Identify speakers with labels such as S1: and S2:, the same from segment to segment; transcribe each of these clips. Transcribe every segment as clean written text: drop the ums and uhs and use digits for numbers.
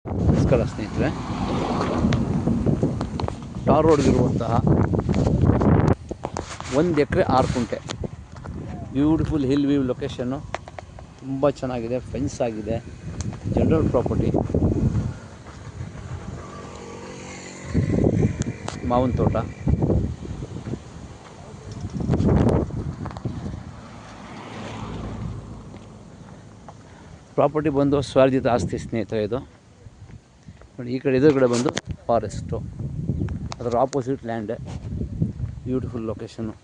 S1: ನಮಸ್ಕಾರ ಸ್ನೇಹಿತರೆ, ಟಾರ್ ರೋಡ್ಗಿರುವಂತಹ 1 ಎಕರೆ 6 ಕುಂಟೆ ಬ್ಯೂಟಿಫುಲ್ ಹಿಲ್ ವ್ಯೂ ಲೊಕೇಶನ್ನು. ತುಂಬ ಚೆನ್ನಾಗಿದೆ, ಫೆನ್ಸ್ ಆಗಿದೆ, ಜನರಲ್ ಪ್ರಾಪರ್ಟಿ, ಮಾವಿನ ತೋಟ. ಪ್ರಾಪರ್ಟಿ ಬಂದು ಸ್ವಾರ್ಜಿತ ಆಸ್ತಿ ಸ್ನೇಹಿತರೆ. ಇದು ನೋಡಿ, ಈ ಕಡೆ ಎದುರುಗಡೆ ಬಂದು ಫಾರೆಸ್ಟು, ಅದರ ಆಪೋಸಿಟ್ ಲ್ಯಾಂಡ್. ಬ್ಯೂಟಿಫುಲ್ ಲೊಕೇಶನ್ನು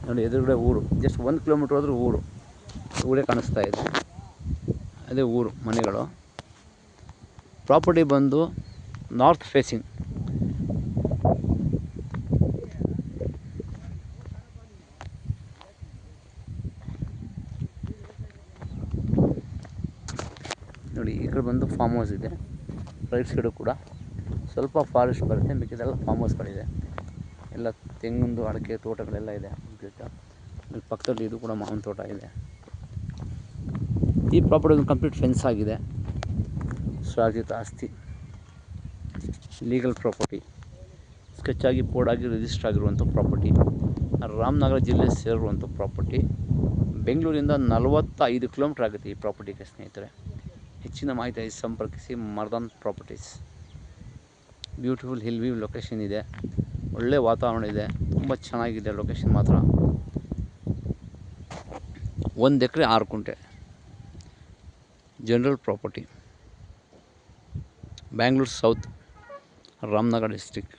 S1: ನೋಡಿ. ಎದುರುಗಡೆ ಊರು, ಜಸ್ಟ್ 1 ಕಿಲೋಮೀಟ್ರ್ ಹೋದ್ರೆ ಊರೇ ಕಾಣಿಸ್ತಾ ಇದೆ. ಅದೇ ಊರು, ಮನೆಗಳು. ಪ್ರಾಪರ್ಟಿ ಬಂದು ನಾರ್ತ್ ಫೇಸಿಂಗ್. ನೋಡಿ, ಈ ಕಡೆ ಬಂದು ಫಾರ್ಮ್ ಹೌಸ್ ಇದೆ. ರೈಟ್ ಸೈಡು ಕೂಡ ಸ್ವಲ್ಪ ಫಾರೆಸ್ಟ್ ಬರುತ್ತೆ, ಮಿಕ್ಕಿದೆಲ್ಲ ಫಾರ್ಮ್ ಹೌಸ್ಗಳಿದೆ. ಎಲ್ಲ ತೆಂಗಿಂದು ಅಡಿಕೆ ತೋಟಗಳೆಲ್ಲ ಇದೆ ಕಂಪ್ಲೀಟ್. ಅಲ್ಲಿ ಪಕ್ಕದಲ್ಲಿ ಇದು ಕೂಡ ಮಾವಿನ ತೋಟ ಇದೆ. ಈ ಪ್ರಾಪರ್ಟಿ ಒಂದು ಕಂಪ್ಲೀಟ್ ಫೆನ್ಸ್ ಆಗಿದೆ. ಸ್ವಾರ್ಜಿತ ಆಸ್ತಿ, ಲೀಗಲ್ ಪ್ರಾಪರ್ಟಿ, ಸ್ಕೆಚಾಗಿ ಬೋರ್ಡಾಗಿ ರಿಜಿಸ್ಟರ್ ಆಗಿರುವಂಥ ಪ್ರಾಪರ್ಟಿ. ರಾಮನಗರ ಜಿಲ್ಲೆ ಸೇರಿರುವಂಥ ಪ್ರಾಪರ್ಟಿ. ಬೆಂಗಳೂರಿಂದ 45 ಕಿಲೋಮೀಟ್ರ್ ಆಗುತ್ತೆ ಈ ಪ್ರಾಪರ್ಟಿಗೆ ಸ್ನೇಹಿತರೆ. ಹೆಚ್ಚಿನ ಮಾಹಿತಿಯಾಗಿ ಸಂಪರ್ಕಿಸಿ Mardan properties. Beautiful hill view location ಇದೆ, ಒಳ್ಳೆ ವಾತಾವರಣ ಇದೆ, ತುಂಬ ಚೆನ್ನಾಗಿದೆ ಲೊಕೇಶನ್ ಮಾತ್ರ. 1 ಎಕರೆ 6 ಕುಂಟೆ general property, Bangalore south, Ramanagara district.